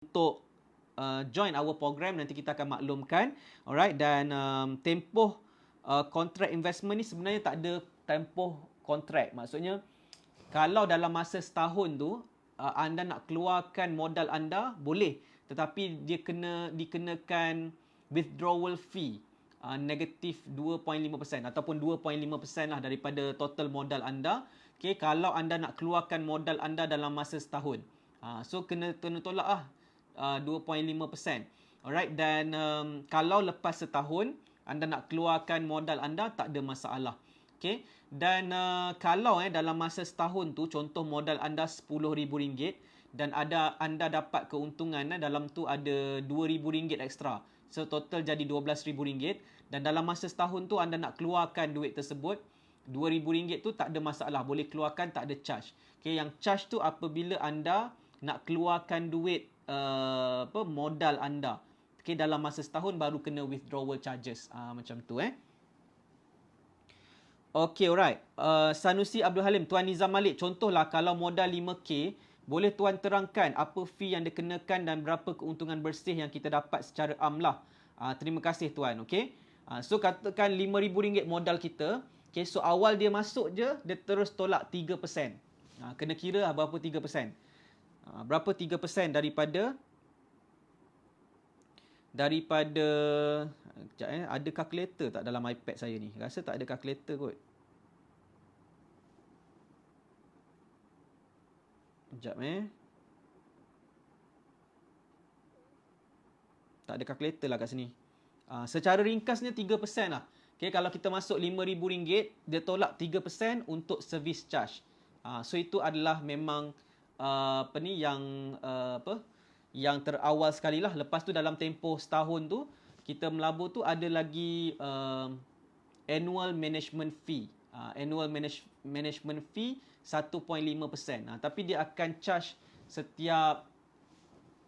untuk join our program, nanti kita akan maklumkan. Alright, dan tempoh kontrak investment ni sebenarnya tak ada tempoh kontrak. Maksudnya kalau dalam masa setahun tu anda nak keluarkan modal anda, boleh, tetapi dia dikenakan withdrawal fee negatif 2.5% ataupun 2.5% lah daripada total modal anda. Okay, kalau anda nak keluarkan modal anda dalam masa setahun, so kena tolak lah 2.5%. Alright, dan kalau lepas setahun anda nak keluarkan modal anda, tak ada masalah. Okay, dan kalau dalam masa setahun tu, contoh modal anda RM10,000 dan anda dapat keuntungan dalam tu ada RM2,000 ekstra, so total jadi RM12,000, dan dalam masa setahun tu anda nak keluarkan duit tersebut, RM2,000 tu tak ada masalah, boleh keluarkan, tak ada charge. Okay, yang charge tu apabila anda nak keluarkan duit modal anda, okay, dalam masa setahun baru kena withdrawal charges, macam tu Okay, alright. Sanusi Abdul Halim, Tuan Nizam Malik, contohlah kalau modal 5K, boleh Tuan terangkan apa fee yang dikenakan dan berapa keuntungan bersih yang kita dapat secara amlah. Terima kasih Tuan. Okay. So katakan RM5,000 modal kita. Okay, so awal dia masuk je, dia terus tolak 3%. Kena kira berapa 3%. Berapa 3% daripada Sekejap ada calculator tak dalam iPad saya ni? Rasa tak ada calculator kot. Sekejap Tak ada calculator lah kat sini. Secara ringkasnya 3% lah. Okay, kalau kita masuk RM5,000, dia tolak 3% untuk service charge. So itu adalah memang yang terawal sekali lah. Lepas tu dalam tempoh setahun tu, kita melabur tu ada lagi annual management fee. Annual management fee 1.5%. Tapi dia akan charge setiap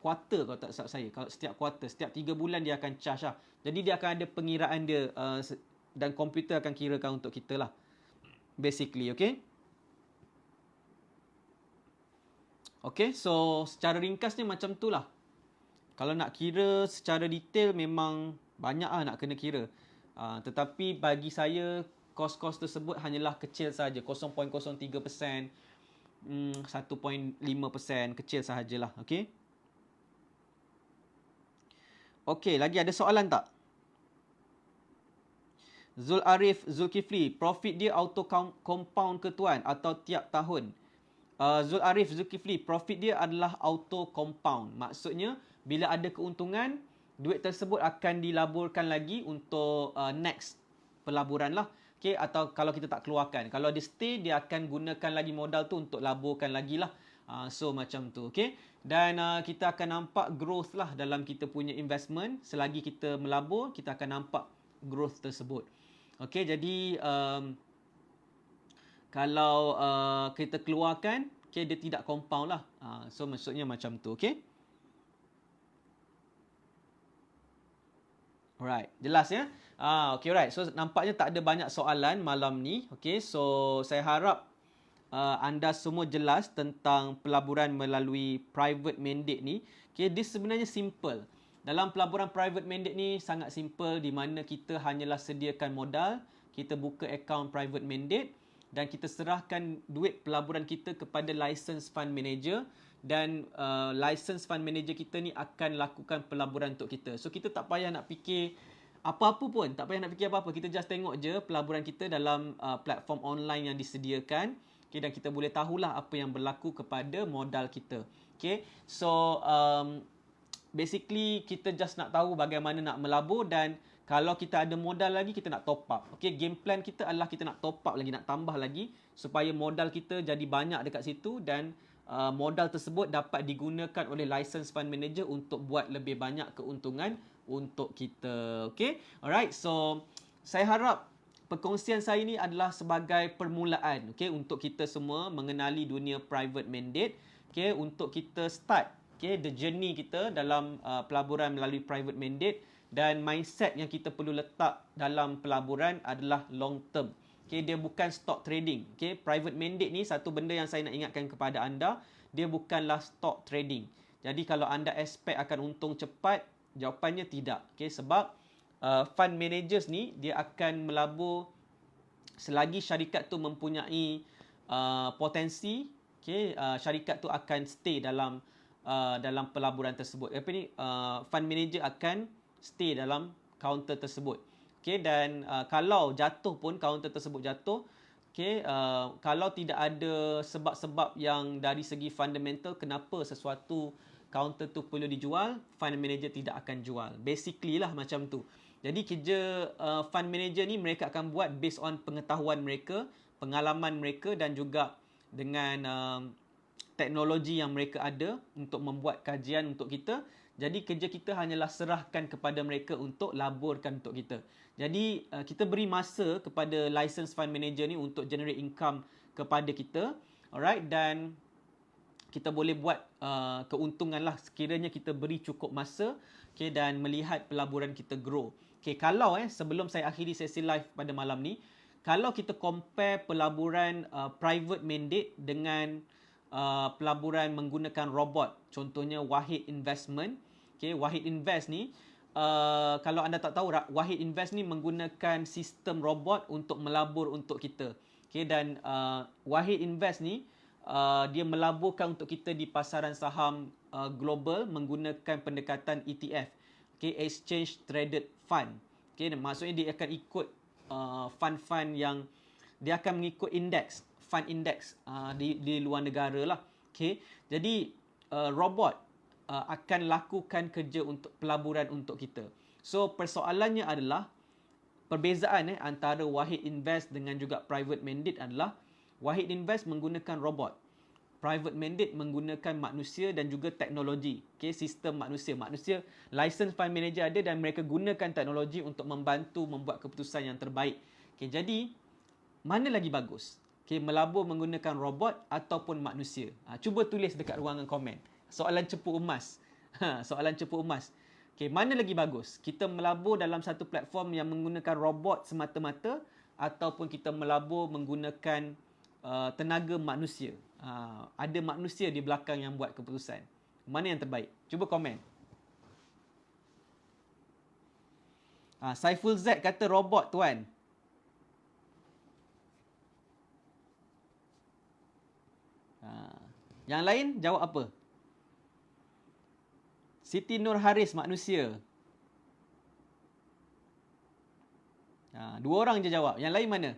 kuarter, kalau tak silap saya. Kalau setiap kuarter, setiap 3 bulan dia akan charge lah. Jadi dia akan ada pengiraan dia dan komputer akan kirakan untuk kita lah. Basically, okay? Okay, so secara ringkasnya macam tu lah. Kalau nak kira secara detail memang banyak lah nak kena kira. Tetapi bagi saya, kos-kos tersebut hanyalah kecil saja, 0.03%, 1.5%, kecil sahajalah. Okay? Okay, lagi ada soalan tak? Zul Arif Zulkifli, profit dia auto compound ke Tuan atau tiap tahun? Zul Arif Zulkifli, profit dia adalah auto compound. Maksudnya, bila ada keuntungan, duit tersebut akan dilaburkan lagi untuk next pelaburan lah. Okay, atau kalau kita tak keluarkan. Kalau dia stay, dia akan gunakan lagi modal tu untuk laburkan lagi lah. So, macam tu. Okay? Dan kita akan nampak growth lah dalam kita punya investment. Selagi kita melabur, kita akan nampak growth tersebut. Okay, jadi kalau kita keluarkan, okay, dia tidak compound lah. So maksudnya macam tu, okay? Alright, jelas ya? Okay, alright. So nampaknya tak ada banyak soalan malam ni. Okay, so saya harap anda semua jelas tentang pelaburan melalui private mandate ni. Okay, dia sebenarnya simple. Dalam pelaburan private mandate ni sangat simple, di mana kita hanyalah sediakan modal, kita buka account private mandate, dan kita serahkan duit pelaburan kita kepada license fund manager, dan license fund manager kita ni akan lakukan pelaburan untuk kita. So kita tak payah nak fikir apa-apa pun, tak payah nak fikir apa-apa. Kita just tengok je pelaburan kita dalam platform online yang disediakan, okay, dan kita boleh tahulah apa yang berlaku kepada modal kita. Okay, so basically kita just nak tahu bagaimana nak melabur, dan kalau kita ada modal lagi, kita nak top up. Okay, game plan kita adalah kita nak top up lagi, nak tambah lagi supaya modal kita jadi banyak dekat situ, dan modal tersebut dapat digunakan oleh license fund manager untuk buat lebih banyak keuntungan untuk kita. Okay, alright. So saya harap perkongsian saya ni adalah sebagai permulaan, okay, untuk kita semua mengenali dunia private mandate, okay, untuk kita start, okay, the journey kita dalam pelaburan melalui private mandate. Dan mindset yang kita perlu letak dalam pelaburan adalah long term. Okay, dia bukan stock trading. Okay, private mandate ni satu benda yang saya nak ingatkan kepada anda, dia bukanlah stock trading. Jadi kalau anda expect akan untung cepat, jawapannya tidak. Okay, sebab fund managers ni dia akan melabur selagi syarikat tu mempunyai potensi, okay, syarikat tu akan stay dalam pelaburan tersebut. Fund manager akan stay dalam kaunter tersebut. Okay, dan kalau jatuh pun, kaunter tersebut jatuh, okay, kalau tidak ada sebab-sebab yang dari segi fundamental kenapa sesuatu kaunter tu perlu dijual, fund manager tidak akan jual. Basically lah macam tu. Jadi kerja fund manager ni mereka akan buat based on pengetahuan mereka, pengalaman mereka dan juga dengan teknologi yang mereka ada untuk membuat kajian untuk kita. Jadi kerja kita hanyalah serahkan kepada mereka untuk laburkan untuk kita. Jadi kita beri masa kepada license fund manager ni untuk generate income kepada kita. Alright, dan kita boleh buat keuntungan lah sekiranya kita beri cukup masa, okay, dan melihat pelaburan kita grow. Okay, kalau sebelum saya akhiri sesi live pada malam ni, kalau kita compare pelaburan private mandate dengan pelaburan menggunakan robot, contohnya Wahid Investment. Okay, Wahid Invest ni, kalau anda tak tahu, Wahid Invest ni menggunakan sistem robot untuk melabur untuk kita. Okay, dan Wahid Invest ni, dia melaburkan untuk kita di pasaran saham global menggunakan pendekatan ETF. Okay, Exchange Traded Fund. Okay, maksudnya dia akan ikut fund-fund yang dia akan mengikut indeks, fund index di luar negara lah. Okay, jadi robot akan lakukan kerja untuk pelaburan untuk kita. So persoalannya adalah perbezaan antara Wahid Invest dengan juga private mandate adalah Wahid Invest menggunakan robot, private mandate menggunakan manusia dan juga teknologi. Okay, sistem manusia. Manusia, license fund manager ada dan mereka gunakan teknologi untuk membantu membuat keputusan yang terbaik. Okay, jadi mana lagi bagus? Okay, melabur menggunakan robot ataupun manusia? Cuba tulis dekat ruangan komen. Soalan cepu emas. Soalan cepu emas. Okay, mana lagi bagus? Kita melabur dalam satu platform yang menggunakan robot semata-mata ataupun kita melabur menggunakan tenaga manusia? Ada manusia di belakang yang buat keputusan. Mana yang terbaik? Cuba komen. Saiful Z kata robot, tuan. Yang lain jawab apa? Siti Nur Haris, manusia. Dua orang je jawab. Yang lain mana?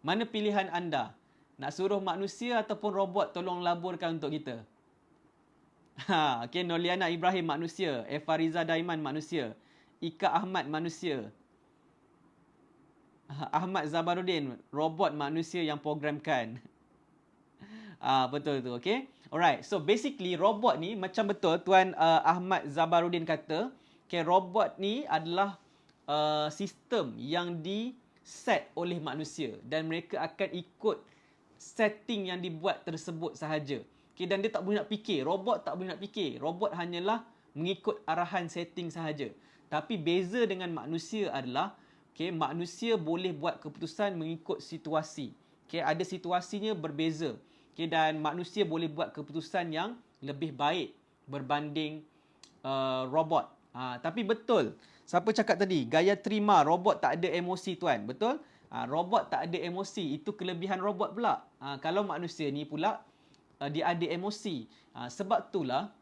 Mana pilihan anda? Nak suruh manusia ataupun robot tolong laburkan untuk kita? Okay, Noliana Ibrahim, manusia. Fariza Daiman, manusia. Ika Ahmad, manusia. Ahmad Zabaruddin, robot manusia yang programkan. Betul tu, okay. Alright, so basically robot ni macam betul Tuan Ahmad Zabaruddin kata, okay, robot ni adalah sistem yang di-set oleh manusia dan mereka akan ikut setting yang dibuat tersebut sahaja. Okay, dan dia tak boleh nak fikir. Robot tak boleh nak fikir. Robot hanyalah mengikut arahan setting sahaja. Tapi beza dengan manusia adalah, okay, manusia boleh buat keputusan mengikut situasi. Okay, ada situasinya berbeza. Okay, dan manusia boleh buat keputusan yang lebih baik berbanding robot. Tapi betul. Siapa cakap tadi? Gayatri Ma, robot tak ada emosi, tuan. Betul? Robot tak ada emosi. Itu kelebihan robot pula. Kalau manusia ni pula, dia ada emosi. Sebab itulah,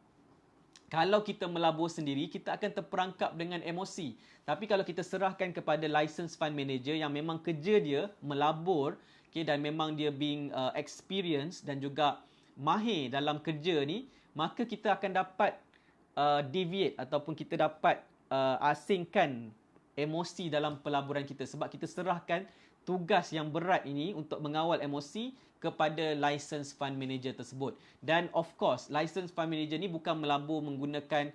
kalau kita melabur sendiri, kita akan terperangkap dengan emosi. Tapi kalau kita serahkan kepada license fund manager yang memang kerja dia melabur, okay, dan memang dia being experienced dan juga mahir dalam kerja ni, maka kita akan dapat deviate ataupun kita dapat asingkan emosi dalam pelaburan kita. Sebab kita serahkan tugas yang berat ini untuk mengawal emosi kepada license fund manager tersebut. Dan of course, license fund manager ni bukan melabur menggunakan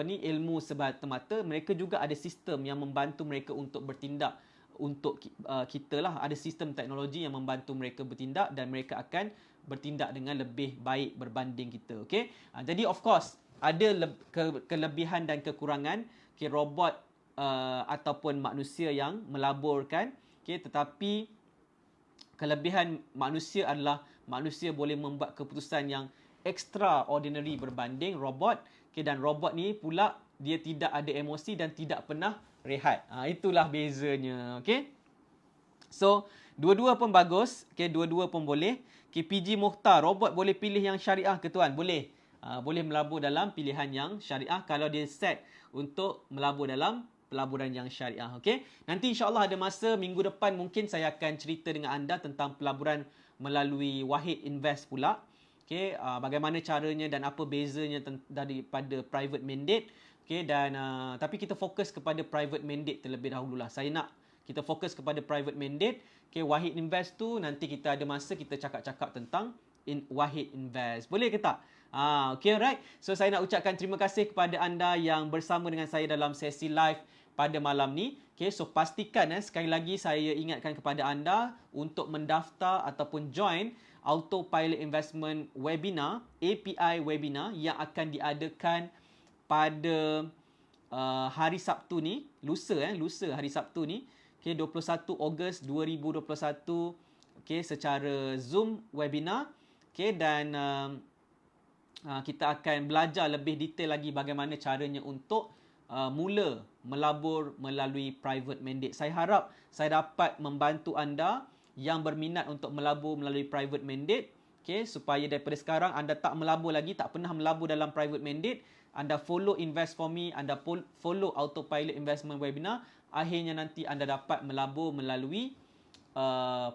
ilmu semata-mata. Mereka juga ada sistem yang membantu mereka untuk bertindak untuk kita lah. Ada sistem teknologi yang membantu mereka bertindak dan mereka akan bertindak dengan lebih baik berbanding kita. Okay? Jadi of course, ada kelebihan dan kekurangan, okay, robot ataupun manusia yang melaburkan. Okay, tetapi kelebihan manusia adalah manusia boleh membuat keputusan yang extraordinary berbanding robot. Okay, dan robot ni pula dia tidak ada emosi dan tidak pernah rehat. Itulah bezanya. Okay. So, dua-dua pun bagus. Okay, dua-dua pun boleh. Okay, PG Mukhtar, robot boleh pilih yang syariah ke tuan? Boleh. Boleh melabur dalam pilihan yang syariah kalau dia set untuk melabur dalam pelaburan yang syariah. Okay. Nanti insyaAllah ada masa minggu depan mungkin saya akan cerita dengan anda tentang pelaburan melalui Wahid Invest pula. Okay, bagaimana caranya dan apa bezanya daripada private mandate. Okay, dan tapi kita fokus kepada private mandate terlebih dahululah. Saya nak kita fokus kepada private mandate. Okay, Wahid Invest tu nanti kita ada masa kita cakap-cakap tentang Wahid Invest. Boleh ke tak? Okay, alright. So, saya nak ucapkan terima kasih kepada anda yang bersama dengan saya dalam sesi live pada malam ni. Okay, so pastikan sekali lagi saya ingatkan kepada anda untuk mendaftar ataupun join Autopilot Investment Webinar, API Webinar yang akan diadakan pada hari Sabtu ni, lusa hari Sabtu ni, okay, 21 Ogos 2021, okay, secara Zoom webinar, okay, dan kita akan belajar lebih detail lagi bagaimana caranya untuk mula melabur melalui private mandate. Saya harap saya dapat membantu anda yang berminat untuk melabur melalui private mandate, okay, supaya daripada sekarang anda tak melabur lagi, tak pernah melabur dalam private mandate, anda follow Invest For Me, anda follow Autopilot Investment Webinar, akhirnya nanti anda dapat melabur melalui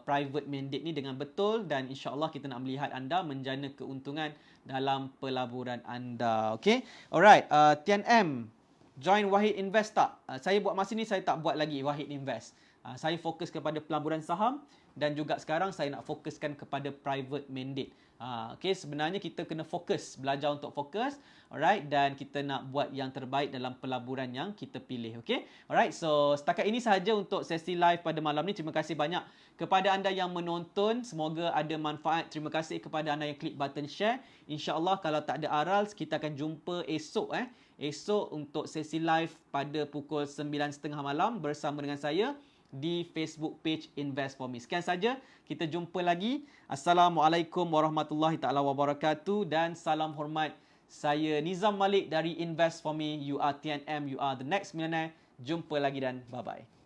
private mandate ni dengan betul, dan insyaAllah kita nak melihat anda menjana keuntungan dalam pelaburan anda. Okay, alright. Tian M, join Wahid Invest tak? Saya buat masa ni saya tak buat lagi Wahid Invest. Saya fokus kepada pelaburan saham dan juga sekarang saya nak fokuskan kepada private mandate. Okay, sebenarnya kita kena fokus, belajar untuk fokus, alright, dan kita nak buat yang terbaik dalam pelaburan yang kita pilih. Okay, alright. So setakat ini sahaja untuk sesi live pada malam ni. Terima kasih banyak kepada anda yang menonton. Semoga ada manfaat. Terima kasih kepada anda yang klik button share. InsyaAllah kalau tak ada aral, kita akan jumpa esok esok untuk sesi live pada pukul 9.30 malam bersama dengan saya di Facebook page Invest For Me. Sekian saja, kita jumpa lagi. Assalamualaikum warahmatullahi taala wabarakatuh dan salam hormat. Saya Nizam Malik dari Invest For Me. You are TNM, you are the next millionaire. Jumpa lagi dan bye-bye.